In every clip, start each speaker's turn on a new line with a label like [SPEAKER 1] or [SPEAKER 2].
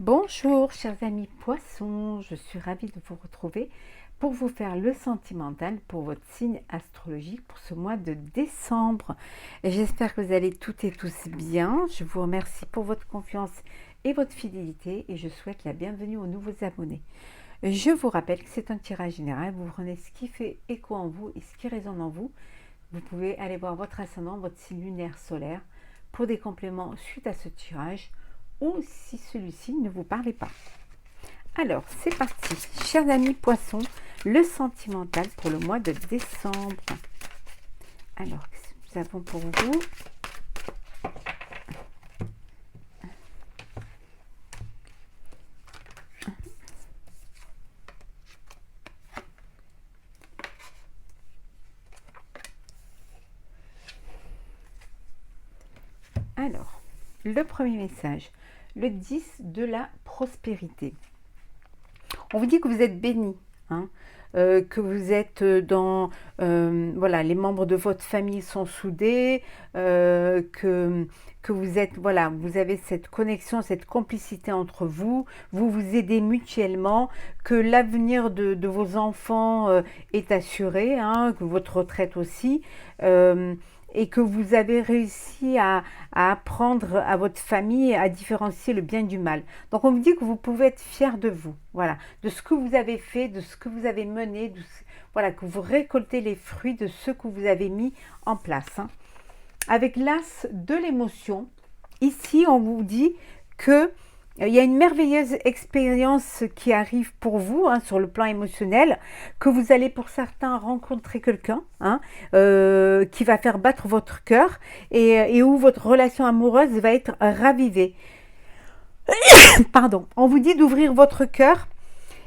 [SPEAKER 1] Bonjour chers amis poissons, je suis ravie de vous retrouver pour vous faire le sentimental pour votre signe astrologique pour ce mois de décembre. J'espère que vous allez toutes et tous bien. Je vous remercie pour votre confiance et votre fidélité et je souhaite la bienvenue aux nouveaux abonnés. Je vous rappelle que c'est un tirage général, vous prenez ce qui fait écho en vous et ce qui résonne en vous. Vous pouvez aller voir votre ascendant, votre signe lunaire solaire pour des compléments suite à ce tirage ou si celui-ci ne vous parlait pas. Alors, c'est parti. Chers amis poissons, le sentimental pour le mois de décembre. Alors, qu'est-ce que nous avons pour vous? Alors, le premier message, le 10 de la prospérité. On vous dit que vous êtes béni, hein, que vous êtes voilà, les membres de votre famille sont soudés, que vous êtes, voilà, vous avez cette connexion, cette complicité entre vous, vous vous aidez mutuellement, que l'avenir de vos enfants est assuré, hein, que votre retraite aussi. Et que vous avez réussi à apprendre à votre famille à différencier le bien du mal. Donc on vous dit que vous pouvez être fier de vous, voilà, de ce que vous avez fait, de ce que vous avez mené, voilà, que vous récoltez les fruits de ce que vous avez mis en place. Hein. Avec l'as de l'émotion, ici on vous dit que il y a une merveilleuse expérience qui arrive pour vous hein, sur le plan émotionnel, que vous allez pour certains rencontrer quelqu'un hein, qui va faire battre votre cœur et où votre relation amoureuse va être ravivée. Pardon. On vous dit d'ouvrir votre cœur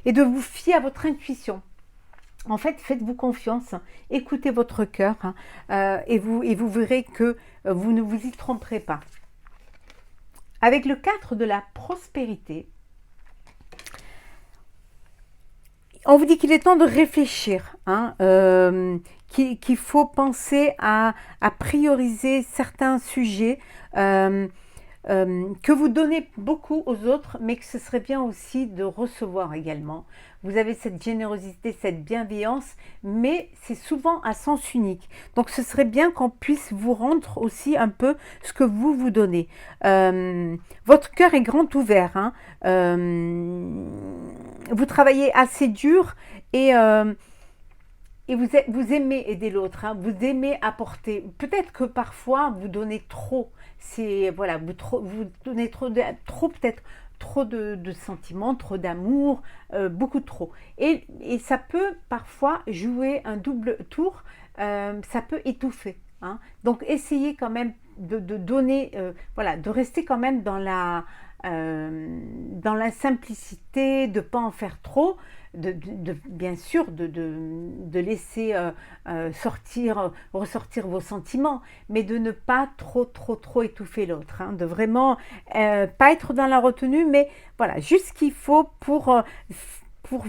[SPEAKER 1] et de vous fier à votre intuition. En fait, faites-vous confiance, écoutez votre cœur hein, et vous verrez que vous ne vous y tromperez pas. Avec le 4 de la prospérité, on vous dit qu'il est temps de réfléchir, hein, qu'il faut penser à prioriser certains sujets, que vous donnez beaucoup aux autres, mais que ce serait bien aussi de recevoir également. Vous avez cette générosité, cette bienveillance, mais c'est souvent à sens unique. Donc ce serait bien qu'on puisse vous rendre aussi un peu ce que vous vous donnez. Votre cœur est grand ouvert. Hein. Vous travaillez assez dur et vous aimez aider l'autre, hein, vous aimez apporter. Peut-être que parfois vous donnez trop. C'est voilà, vous donnez trop peut-être trop de sentiments, trop d'amour, beaucoup trop. Et ça peut parfois jouer un double tour. Ça peut étouffer. Hein. Donc essayez quand même de donner, voilà, de rester quand même dans la simplicité, de ne pas en faire trop, bien sûr de laisser ressortir vos sentiments, mais de ne pas trop étouffer l'autre, hein, de vraiment pas être dans la retenue, mais voilà, juste ce qu'il faut pour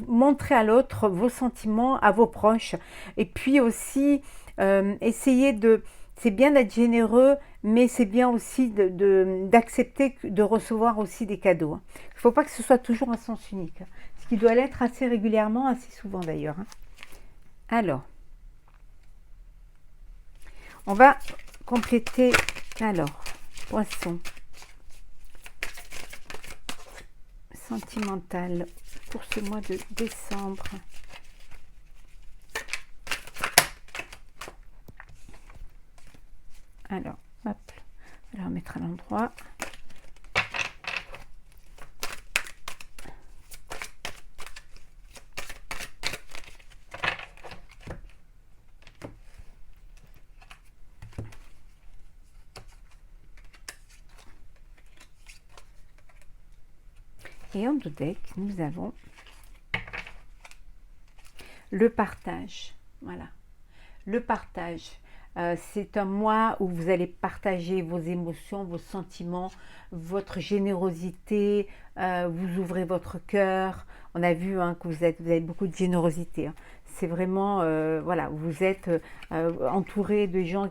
[SPEAKER 1] montrer à l'autre vos sentiments, à vos proches, et puis aussi essayer de... C'est bien d'être généreux, mais c'est bien aussi d'accepter de recevoir aussi des cadeaux. Hein. Il ne faut pas que ce soit toujours un sens unique, hein, ce qui doit l'être assez régulièrement, assez souvent d'ailleurs. Hein. Alors, on va compléter, alors, poisson, sentimental pour ce mois de décembre. Alors, hop, on va la remettre à l'endroit. Et en deck, nous avons le partage. Voilà, le partage. C'est un mois où vous allez partager vos émotions, vos sentiments, votre générosité, vous ouvrez votre cœur. on a vu hein, que vous avez beaucoup de générosité. Hein. C'est vraiment, voilà, vous êtes entouré de gens,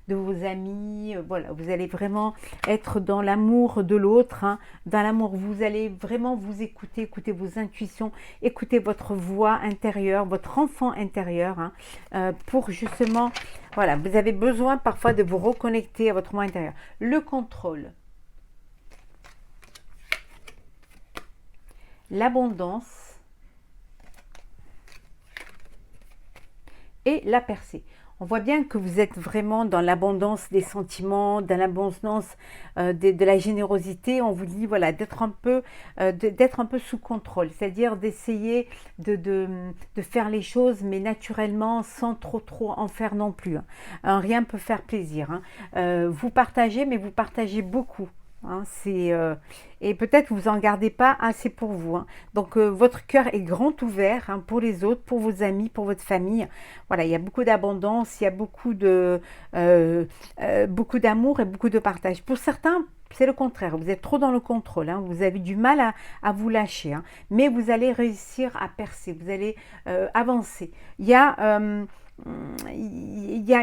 [SPEAKER 1] de vos amis, voilà, vous allez vraiment être dans l'amour de l'autre, hein, dans l'amour, vous allez vraiment vous écouter, écouter vos intuitions, écouter votre voix intérieure, votre enfant intérieur, hein, pour justement, voilà, vous avez besoin parfois de vous reconnecter à votre moi intérieur. Le contrôle, l'abondance, et la percée. On voit bien que vous êtes vraiment dans l'abondance des sentiments, dans l'abondance de la générosité. On vous dit voilà d'être un peu sous contrôle, c'est-à-dire d'essayer de faire les choses, mais naturellement, sans trop en faire non plus. Hein. Rien ne peut faire plaisir. Hein. Vous partagez, mais vous partagez beaucoup. Hein, et peut-être vous en gardez pas assez pour vous. Hein. Donc votre cœur est grand ouvert hein, pour les autres, pour vos amis, pour votre famille. Voilà, il y a beaucoup d'abondance, il y a beaucoup d'amour et beaucoup de partage. Pour certains, c'est le contraire. Vous êtes trop dans le contrôle. Hein. Vous avez du mal à vous lâcher. Hein. Mais vous allez réussir à percer. Vous allez avancer. Il y a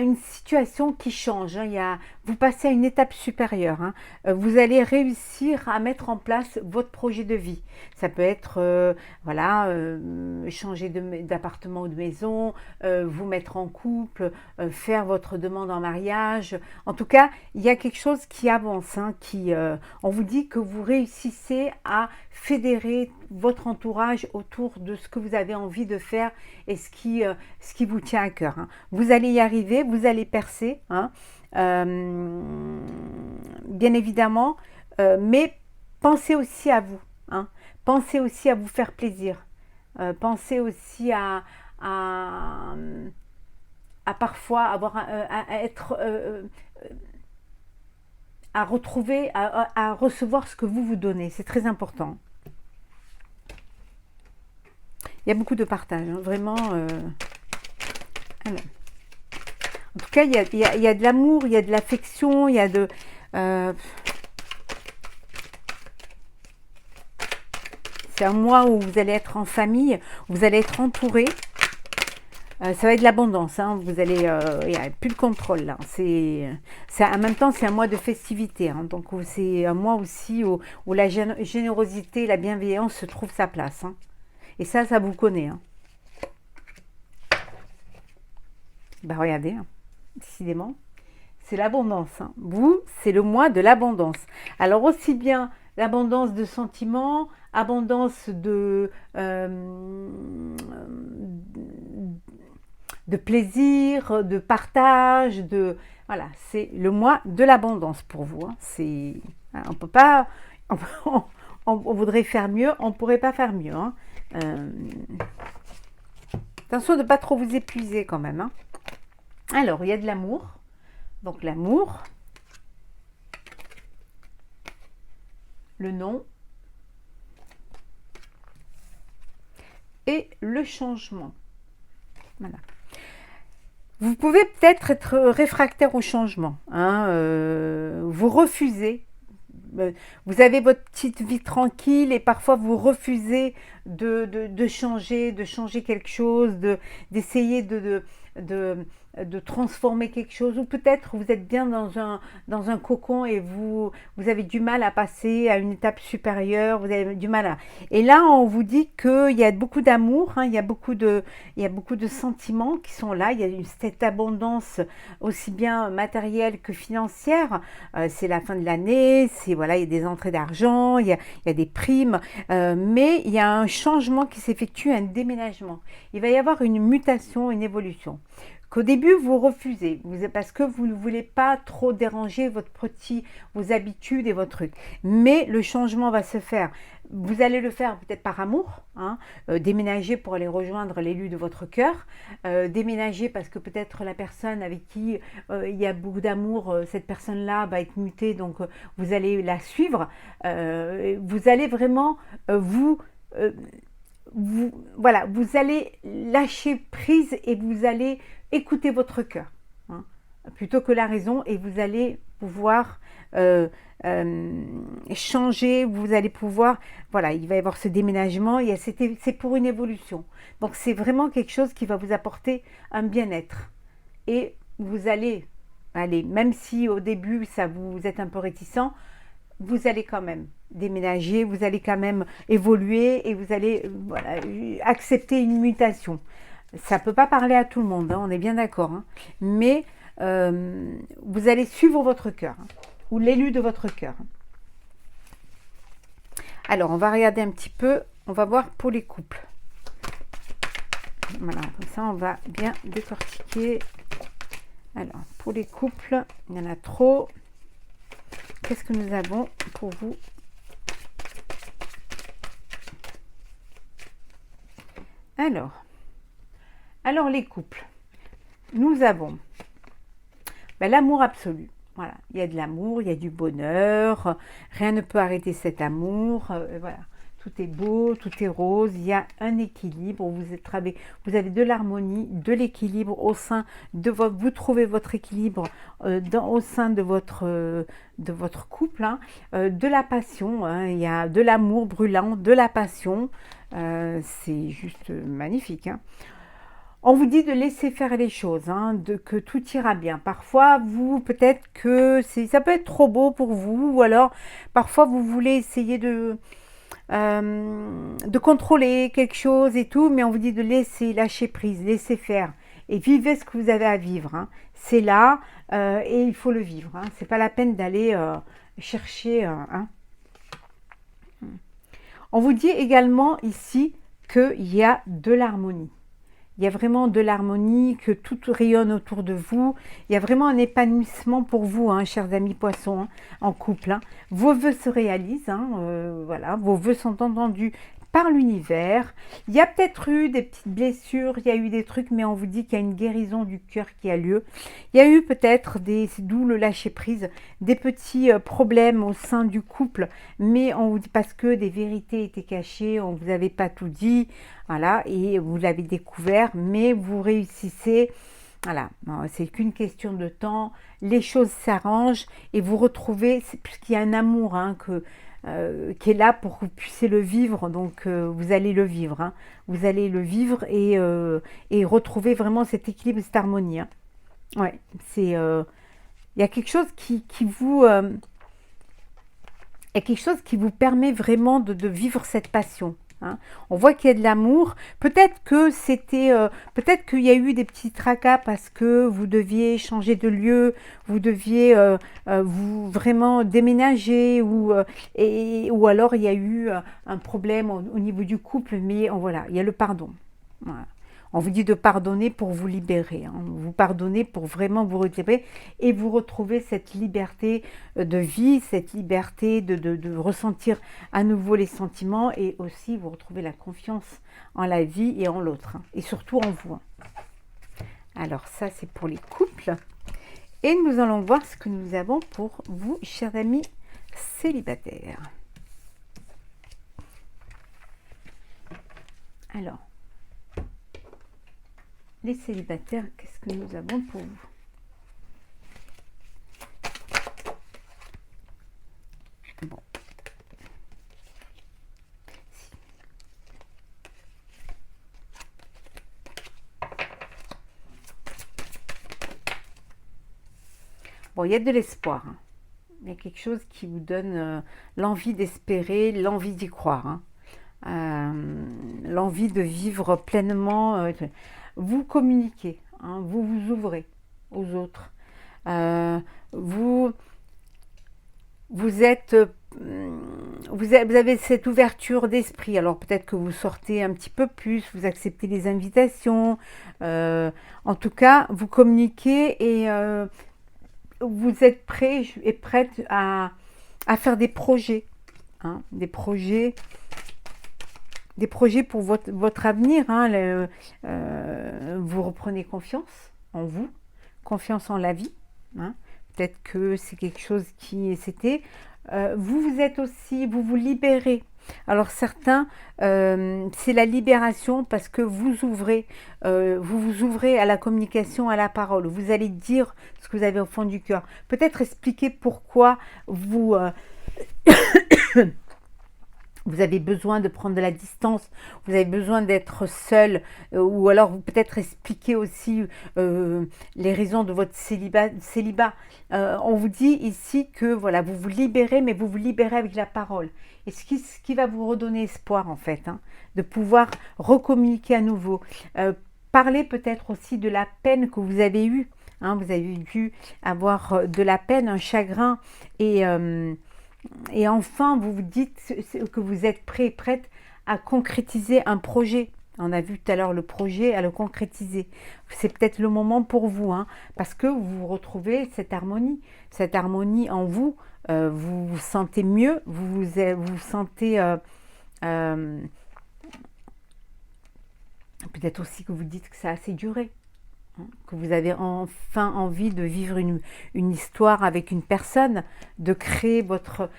[SPEAKER 1] une situation qui change, hein. Vous passez à une étape supérieure. Hein. Vous allez réussir à mettre en place votre projet de vie. Ça peut être voilà, changer d'appartement ou de maison, vous mettre en couple, faire votre demande en mariage. En tout cas, il y a quelque chose qui avance. Hein, on vous dit que vous réussissez à fédérer votre entourage autour de ce que vous avez envie de faire et ce qui vous tient à cœur. Hein. Vous allez y arriver, vous allez percer, hein, bien évidemment, mais pensez aussi à vous. Hein. Pensez aussi à vous faire plaisir. Pensez aussi à parfois avoir à être à retrouver, à recevoir ce que vous donnez. C'est très important. Il y a beaucoup de partage, hein, vraiment. Alors. En tout cas, il y a de l'amour, il y a de l'affection, il y a de... c'est un mois où vous allez être en famille, vous allez être entouré. Ça va être de l'abondance, hein, vous allez... il n'y a plus de contrôle, là. En même temps, c'est un mois de festivité. Hein, donc, c'est un mois aussi où la générosité, la bienveillance se trouve sa place. Hein. Et ça vous connaît. Hein. Bah, regardez, hein, décidément, c'est l'abondance. Hein. Vous, c'est le mois de l'abondance. Alors, aussi bien l'abondance de sentiments, abondance de plaisir, de partage, voilà, c'est le mois de l'abondance pour vous. Hein. On peut pas, on voudrait faire mieux, on pourrait pas faire mieux. Hein. Attention de ne pas trop vous épuiser quand même. Hein. Alors, il y a de l'amour. Donc, l'amour. Le non. Et le changement. Voilà. Vous pouvez peut-être être réfractaire au changement. Hein, vous refusez. Vous avez votre petite vie tranquille et parfois vous refusez de changer quelque chose, d'essayer de transformer quelque chose, ou peut-être vous êtes bien dans un cocon et vous avez du mal à passer à une étape supérieure, vous avez du mal à... Et là, on vous dit qu'il y a beaucoup d'amour, hein, il y a beaucoup de sentiments qui sont là, il y a cette abondance aussi bien matérielle que financière, c'est la fin de l'année, voilà, il y a des entrées d'argent, il y a des primes, mais il y a un changement qui s'effectue, un déménagement. Il va y avoir une mutation, une évolution. Qu'au début, vous refusez, parce que vous ne voulez pas trop déranger vos habitudes et votre truc. Mais le changement va se faire. Vous allez le faire peut-être par amour, hein, déménager pour aller rejoindre l'élu de votre cœur, déménager parce que peut-être la personne avec qui il y a beaucoup d'amour, cette personne-là va être mutée, donc vous allez la suivre. Vous allez vraiment voilà, vous allez lâcher prise et vous allez écouter votre cœur, hein, plutôt que la raison, et vous allez pouvoir euh, euh, changer, vous allez pouvoir, voilà, il va y avoir ce déménagement, c'est pour une évolution. Donc c'est vraiment quelque chose qui va vous apporter un bien-être. Et vous allez, même si au début ça vous êtes un peu réticent, vous allez quand même déménager, vous allez quand même évoluer et vous allez voilà, accepter une mutation. Ça ne peut pas parler à tout le monde, hein, on est bien d'accord, hein, mais vous allez suivre votre cœur, hein, ou l'élu de votre cœur. Alors, on va regarder un petit peu, on va voir pour les couples. Voilà, comme ça, on va bien décortiquer. Alors, pour les couples, il y en a trop. Qu'est-ce que nous avons pour vous? Alors les couples, nous avons l'amour absolu. Voilà, il y a de l'amour, il y a du bonheur, rien ne peut arrêter cet amour. Voilà, tout est beau, tout est rose, il y a un équilibre, vous avez de l'harmonie, de l'équilibre au sein de votre, vous trouvez votre équilibre au sein de votre couple, hein, de la passion, hein, il y a de l'amour brûlant, de la passion, c'est juste magnifique, hein. On vous dit de laisser faire les choses, hein, que tout ira bien. Parfois, peut-être que ça peut être trop beau pour vous, ou alors parfois vous voulez essayer de contrôler quelque chose et tout, mais on vous dit de laisser, lâcher prise, laisser faire et vivez ce que vous avez à vivre, hein. C'est là et il faut le vivre, hein. C'est pas la peine d'aller chercher, hein. On vous dit également ici qu'il y a de l'harmonie. Il y a vraiment de l'harmonie, que tout rayonne autour de vous. Il y a vraiment un épanouissement pour vous, hein, chers amis poissons, hein, en couple, hein. Vos vœux se réalisent, hein, voilà, vos vœux sont entendus par l'univers. Il y a peut-être eu des petites blessures, il y a eu des trucs, mais on vous dit qu'il y a une guérison du cœur qui a lieu. Il y a eu peut-être c'est d'où le lâcher-prise, des petits problèmes au sein du couple, mais on vous dit parce que des vérités étaient cachées, on ne vous avait pas tout dit, voilà, et vous l'avez découvert, mais vous réussissez. Voilà, c'est qu'une question de temps, les choses s'arrangent et vous retrouvez, puisqu'il y a un amour, hein, qui est là pour que vous puissiez le vivre, donc vous allez le vivre, hein. Vous allez le vivre et retrouver vraiment cet équilibre, cette harmonie, hein. Ouais, il y a quelque chose il y a quelque chose qui vous permet vraiment de vivre cette passion, hein. On voit qu'il y a de l'amour. Peut-être qu'il y a eu des petits tracas parce que vous deviez changer de lieu, vous deviez vous vraiment déménager ou alors il y a eu un problème au niveau du couple, mais voilà, il y a le pardon. Voilà. On vous dit de pardonner pour vous libérer, hein. Vous pardonnez pour vraiment vous libérer et vous retrouver cette liberté de vie, cette liberté de ressentir à nouveau les sentiments et aussi vous retrouver la confiance en la vie et en l'autre, hein, et surtout en vous, hein. Alors ça c'est pour les couples et nous allons voir ce que nous avons pour vous, chers amis célibataires. Alors, les célibataires, qu'est-ce que nous avons pour vous? Bon. Bon, il y a de l'espoir, hein. Il y a quelque chose qui vous donne l'envie d'espérer, l'envie d'y croire, hein. L'envie de vivre pleinement. Vous communiquez, hein, vous vous ouvrez aux autres. Vous êtes, vous avez cette ouverture d'esprit. Alors peut-être que vous sortez un petit peu plus, vous acceptez les invitations. En tout cas, vous communiquez et vous êtes prêt et prête à faire des projets, hein, des projets pour votre avenir, hein, vous reprenez confiance en vous, confiance en la vie, hein. Peut-être que c'est quelque chose vous êtes aussi, vous vous libérez Alors certains, c'est la libération parce que vous vous ouvrez à la communication, à la parole. Vous allez dire ce que vous avez au fond du cœur. Peut-être expliquer pourquoi vous avez besoin de prendre de la distance, vous avez besoin d'être seul, ou alors peut-être expliquer aussi les raisons de votre célibat. On vous dit ici que voilà, vous vous libérez, mais vous vous libérez avec la parole. Et ce qui va vous redonner espoir en fait, hein, de pouvoir recommuniquer à nouveau. Parler peut-être aussi de la peine que vous avez eue. Hein, vous avez dû avoir de la peine, un chagrin et enfin, vous vous dites que vous êtes prêt et prête à concrétiser un projet. On a vu tout à l'heure le projet, à le concrétiser. C'est peut-être le moment pour vous, hein, parce que vous retrouvez cette harmonie en vous. Vous vous sentez mieux, vous sentez peut-être aussi que vous dites que ça a assez duré, hein, que vous avez enfin envie de vivre une histoire avec une personne, de créer votre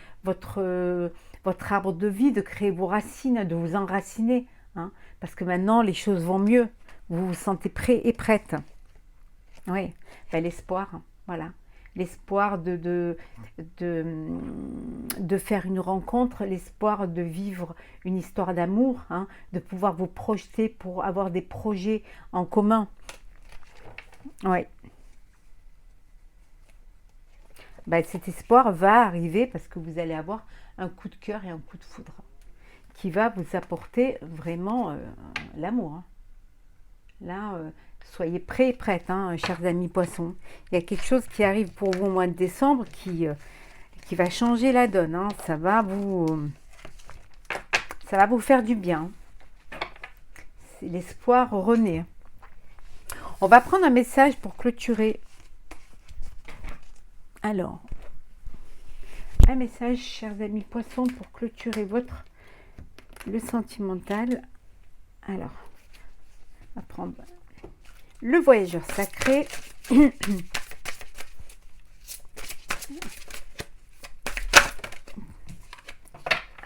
[SPEAKER 1] arbre de vie, de créer vos racines, de vous enraciner, hein, parce que maintenant les choses vont mieux, vous vous sentez prêt et prête. Oui, ben, l'espoir, voilà. L'espoir de faire une rencontre, l'espoir de vivre une histoire d'amour, hein, de pouvoir vous projeter pour avoir des projets en commun. Oui, ben, cet espoir va arriver parce que vous allez avoir un coup de cœur et un coup de foudre qui va vous apporter vraiment l'amour, hein. Là, soyez prêts et prêtes, hein, chers amis poissons. Il y a quelque chose qui arrive pour vous au mois de décembre qui va changer la donne, hein. Ça va vous faire du bien. C'est l'espoir renaît. On va prendre un message pour clôturer. Alors, un message, chers amis poissons, pour clôturer le sentimental. Alors, on va prendre le voyageur sacré.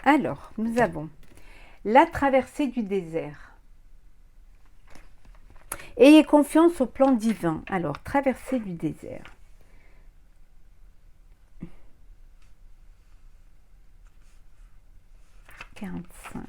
[SPEAKER 1] Alors, nous avons la traversée du désert. Ayez confiance au plan divin. Alors, traversée du désert. « 45.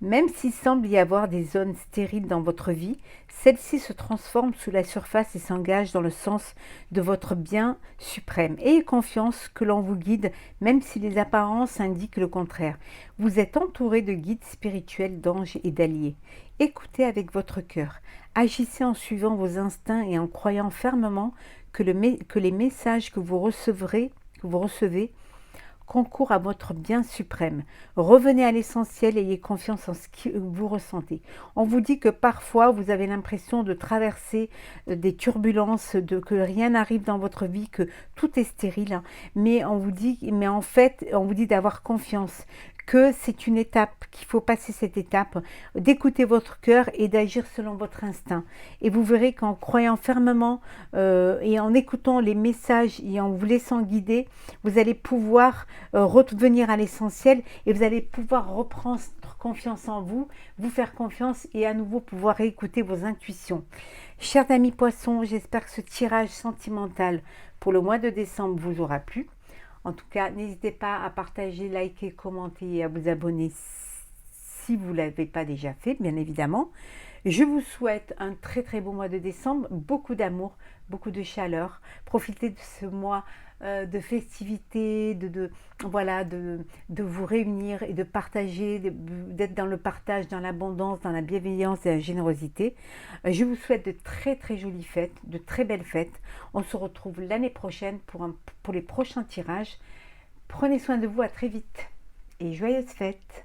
[SPEAKER 1] Même s'il semble y avoir des zones stériles dans votre vie, celles-ci se transforment sous la surface et s'engagent dans le sens de votre bien suprême. Ayez confiance que l'on vous guide, même si les apparences indiquent le contraire. Vous êtes entouré de guides spirituels, d'anges et d'alliés. Écoutez avec votre cœur. Agissez en suivant vos instincts et en croyant fermement que les messages que vous recevez concourt à votre bien suprême. Revenez à l'essentiel et ayez confiance en ce que vous ressentez. On vous dit que parfois vous avez l'impression de traverser des turbulences, que rien n'arrive dans votre vie, que tout est stérile, hein. Mais en fait, on vous dit d'avoir confiance, que c'est une étape, qu'il faut passer cette étape, d'écouter votre cœur et d'agir selon votre instinct. Et vous verrez qu'en croyant fermement et en écoutant les messages et en vous laissant guider, vous allez pouvoir revenir à l'essentiel et vous allez pouvoir reprendre confiance en vous, vous faire confiance et à nouveau pouvoir écouter vos intuitions. Chers amis poissons, j'espère que ce tirage sentimental pour le mois de décembre vous aura plu. En tout cas, n'hésitez pas à partager, liker, commenter et à vous abonner si vous ne l'avez pas déjà fait, bien évidemment. Je vous souhaite un très très beau mois de décembre, beaucoup d'amour, beaucoup de chaleur. Profitez de ce mois de festivités, voilà, de vous réunir et de partager, d'être dans le partage, dans l'abondance, dans la bienveillance et la générosité. Je vous souhaite de très très jolies fêtes, de très belles fêtes. On se retrouve l'année prochaine pour les prochains tirages. Prenez soin de vous, à très vite et joyeuses fêtes.